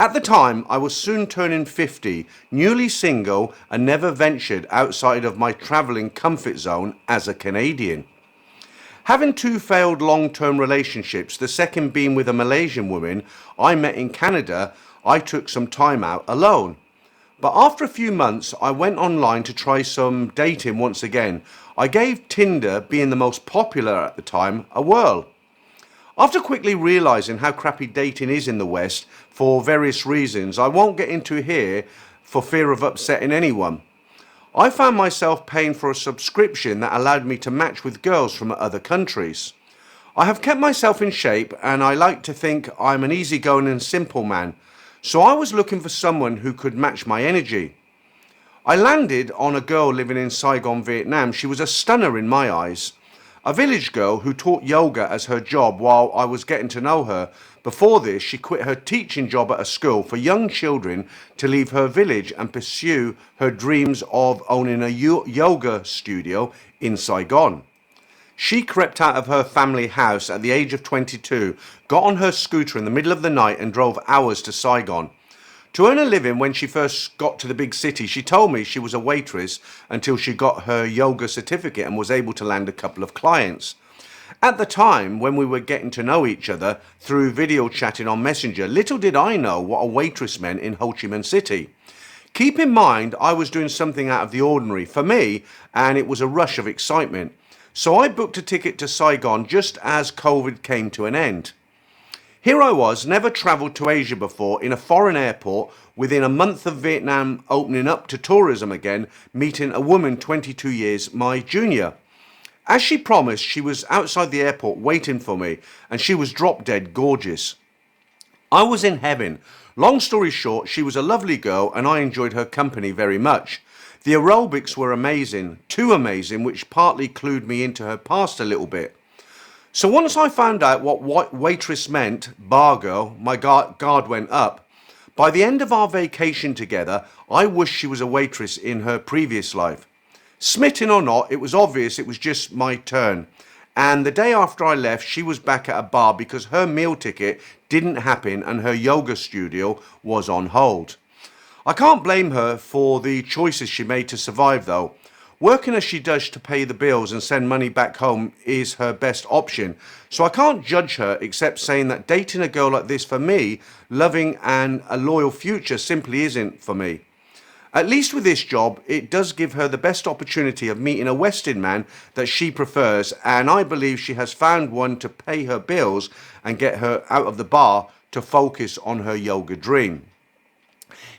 At the time, I was soon turning 50, newly single, and never ventured outside of my travelling comfort zone as a Canadian. Having two failed long-term relationships, the second being with a Malaysian woman I met in Canada, I took some time out alone. But after a few months, I went online to try some dating once again. I gave Tinder, being the most popular at the time, a whirl. After quickly realising how crappy dating is in the West for various reasons I won't get into here for fear of upsetting anyone, I found myself paying for a subscription that allowed me to match with girls from other countries. I have kept myself in shape and I like to think I'm an easygoing and simple man, so I was looking for someone who could match my energy. I landed on a girl living in Saigon, Vietnam. She was a stunner in my eyes. A village girl who taught yoga as her job while I was getting to know her. Before this, she quit her teaching job at a school for young children to leave her village and pursue her dreams of owning a yoga studio in Saigon. She crept out of her family house at the age of 22, got on her scooter in the middle of the night and drove hours to Saigon. To earn a living, when she first got to the big city, she told me she was a waitress until she got her yoga certificate and was able to land a couple of clients. At the time, when we were getting to know each other through video chatting on Messenger, little did I know what a waitress meant in Ho Chi Minh City. Keep in mind, I was doing something out of the ordinary for me, and it was a rush of excitement. So I booked a ticket to Saigon just as COVID came to an end. Here I was, never travelled to Asia before, in a foreign airport, within a month of Vietnam opening up to tourism again, meeting a woman 22 years my junior. As she promised, she was outside the airport waiting for me, and she was drop dead gorgeous. I was in heaven. Long story short, she was a lovely girl and I enjoyed her company very much. The aerobics were amazing, too amazing, which partly clued me into her past a little bit. So once I found out what waitress meant, bar girl, my guard went up. By the end of our vacation together, I wished she was a waitress in her previous life. Smitten or not, it was obvious it was just my turn. And the day after I left, she was back at a bar because her meal ticket didn't happen and her yoga studio was on hold. I can't blame her for the choices she made to survive though. Working as she does to pay the bills and send money back home is her best option. So I can't judge her except saying that dating a girl like this for me, loving and a loyal future simply isn't for me. At least with this job, it does give her the best opportunity of meeting a Western man that she prefers, and I believe she has found one to pay her bills and get her out of the bar to focus on her yoga dream.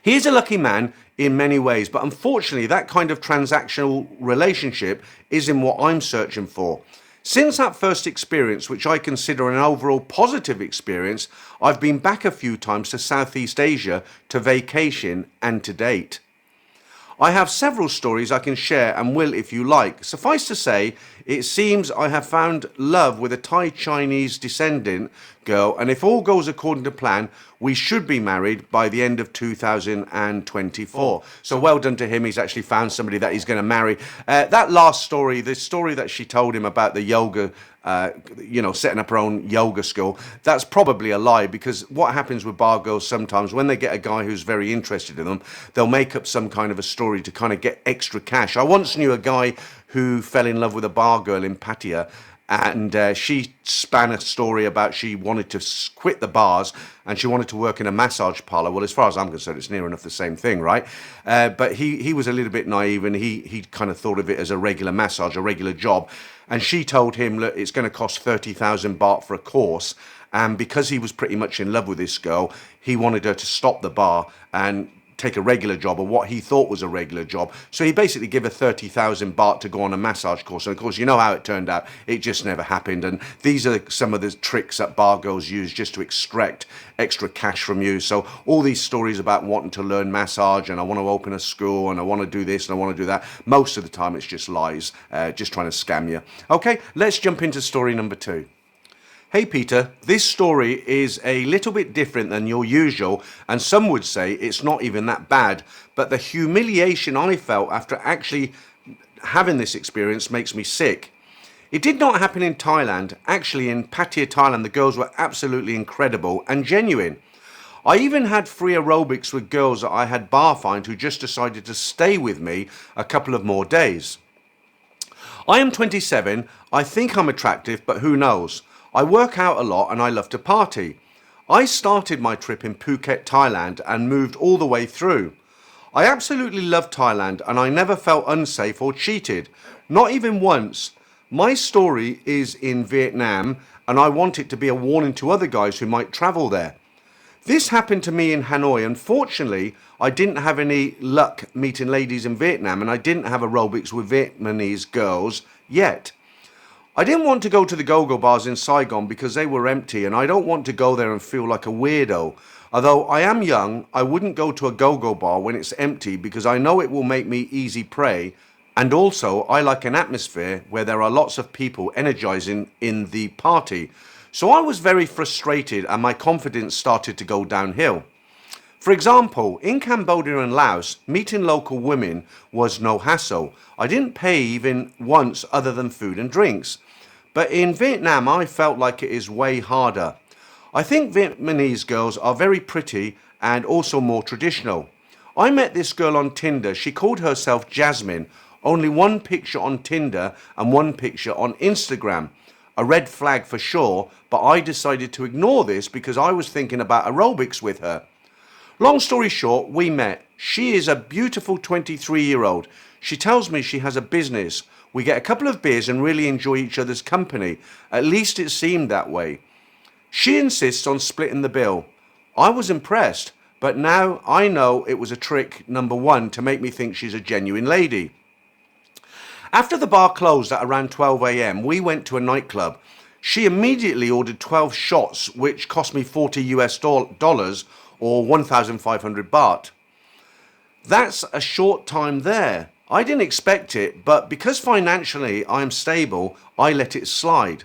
He is a lucky man in many ways, but unfortunately that kind of transactional relationship isn't what I'm searching for. Since that first experience, which I consider an overall positive experience, I've been back a few times to Southeast Asia to vacation and to date. I have several stories I can share and will if you like. Suffice to say, it seems I have found love with a Thai Chinese descendant girl, and if all goes according to plan, we should be married by the end of 2024. So well done to him, he's actually found somebody that he's going to marry. That last story, the story that she told him about the yoga, setting up her own yoga school, that's probably a lie, because what happens with bar girls sometimes, when they get a guy who's very interested in them, they'll make up some kind of a story to kind of get extra cash. I once knew a guy who fell in love with a bar girl in Pattaya, and she span a story about she wanted to quit the bars and she wanted to work in a massage parlor. Well, as far as I'm concerned, it's near enough the same thing, right? But he was a little bit naive, and he kind of thought of it as a regular massage, a regular job. And she told him, look, it's going to cost 30,000 baht for a course. And because he was pretty much in love with this girl, he wanted her to stop the bar and take a regular job, or what he thought was a regular job. So he basically gave her 30,000 baht to go on a massage course. And of course, you know how it turned out. It just never happened. And these are some of the tricks that bar girls use just to extract extra cash from you. So all these stories about wanting to learn massage and I want to open a school and I want to do this and I want to do that, most of the time it's just lies, just trying to scam you. Okay, let's jump into story number 2. Hey Peter, this story is a little bit different than your usual, and some would say it's not even that bad, but the humiliation I felt after actually having this experience makes me sick. It did not happen in Thailand. Actually, in Pattaya, Thailand, the girls were absolutely incredible and genuine. I even had free aerobics with girls that I had bar fined who just decided to stay with me a couple of more days. I am 27, I think I'm attractive, but who knows? I work out a lot and I love to party. I started my trip in Phuket, Thailand and moved all the way through. I absolutely love Thailand and I never felt unsafe or cheated, not even once. My story is in Vietnam and I want it to be a warning to other guys who might travel there. This happened to me in Hanoi. Unfortunately, I didn't have any luck meeting ladies in Vietnam and I didn't have aerobics with Vietnamese girls yet. I didn't want to go to the go-go bars in Saigon because they were empty and I don't want to go there and feel like a weirdo. Although I am young, I wouldn't go to a go-go bar when it's empty because I know it will make me easy prey. And also, I like an atmosphere where there are lots of people energizing in the party. So I was very frustrated and my confidence started to go downhill. For example, in Cambodia and Laos, meeting local women was no hassle. I didn't pay even once other than food and drinks. But in Vietnam, I felt like it is way harder. I think Vietnamese girls are very pretty and also more traditional. I met this girl on Tinder. She called herself Jasmine. Only one picture on Tinder and one picture on Instagram. A red flag for sure, but I decided to ignore this because I was thinking about aerobics with her. Long story short, we met. She is a beautiful 23-year-old. She tells me she has a business. We get a couple of beers and really enjoy each other's company. At least it seemed that way. She insists on splitting the bill. I was impressed, but now I know it was a trick, number one, to make me think she's a genuine lady. After the bar closed at around 12 a.m, we went to a nightclub. She immediately ordered 12 shots, which cost me $40 or 1,500 baht. That's a short time there. I didn't expect it, but because financially I am stable, I let it slide.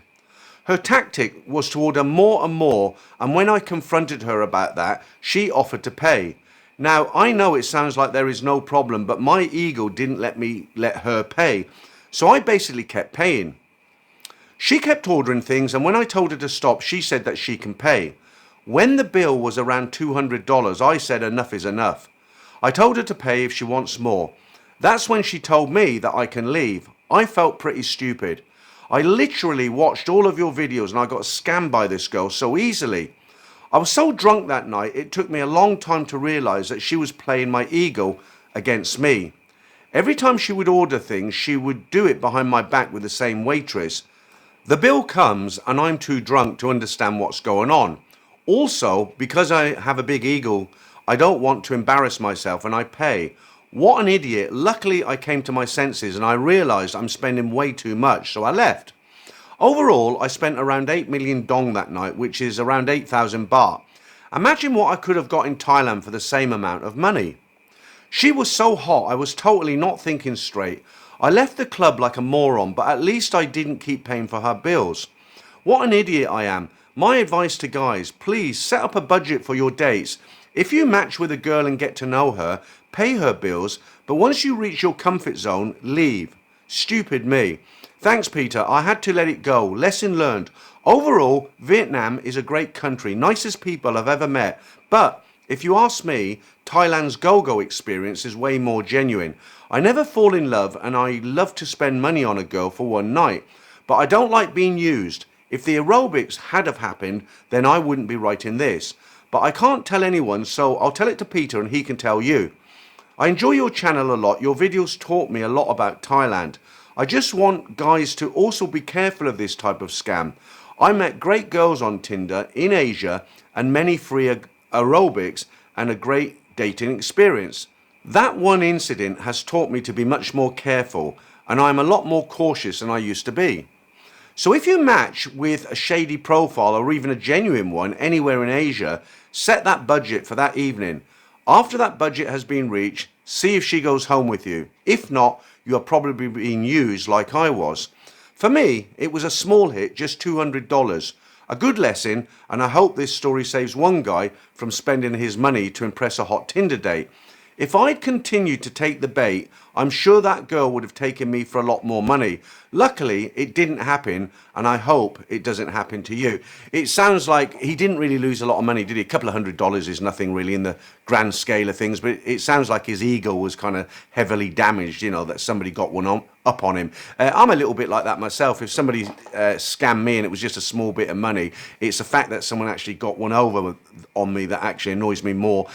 Her tactic was to order more and more, and when I confronted her about that, she offered to pay. Now, I know it sounds like there is no problem, but my ego didn't let me let her pay, so I basically kept paying. She kept ordering things, and when I told her to stop, she said that she can pay. When the bill was around $200, I said enough is enough. I told her to pay if she wants more. That's when she told me that I can leave. I felt pretty stupid. I literally watched all of your videos and I got scammed by this girl so easily. I was so drunk that night, it took me a long time to realize that she was playing my ego against me. Every time she would order things, she would do it behind my back with the same waitress. The bill comes and I'm too drunk to understand what's going on. Also, because I have a big ego, I don't want to embarrass myself and I pay. What an idiot. Luckily, I came to my senses and I realized I'm spending way too much, so I left. Overall, I spent around 8 million dong that night, which is around 8,000 baht. Imagine what I could have got in Thailand for the same amount of money. She was so hot, I was totally not thinking straight. I left the club like a moron, but at least I didn't keep paying for her bills. What an idiot I am. My advice to guys, please set up a budget for your dates. If you match with a girl and get to know her, pay her bills, but once you reach your comfort zone, leave. Stupid me. Thanks, Peter. I had to let it go. Lesson learned. Overall, Vietnam is a great country, nicest people I've ever met. But if you ask me, Thailand's go-go experience is way more genuine. I never fall in love and I love to spend money on a girl for one night. But I don't like being used. If the aerobics had have happened, then I wouldn't be writing this. But I can't tell anyone, so I'll tell it to Peter and he can tell you. I enjoy your channel a lot. Your videos taught me a lot about Thailand. I just want guys to also be careful of this type of scam. I met great girls on Tinder in Asia and many free aerobics and a great dating experience. That one incident has taught me to be much more careful and I'm a lot more cautious than I used to be. So if you match with a shady profile or even a genuine one anywhere in Asia, set that budget for that evening. After that budget has been reached, see if she goes home with you. If not, you are probably being used like I was. For me, it was a small hit, just $200. A good lesson, and I hope this story saves one guy from spending his money to impress a hot Tinder date. If I'd continued to take the bait, I'm sure that girl would have taken me for a lot more money. Luckily, it didn't happen, and I hope it doesn't happen to you. It sounds like he didn't really lose a lot of money, did he? A couple of $100 is nothing really in the grand scale of things, but it sounds like his ego was kind of heavily damaged, you know, that somebody got up on him. I'm a little bit like that myself. If somebody scammed me and it was just a small bit of money, it's the fact that someone actually got one over on me that actually annoys me more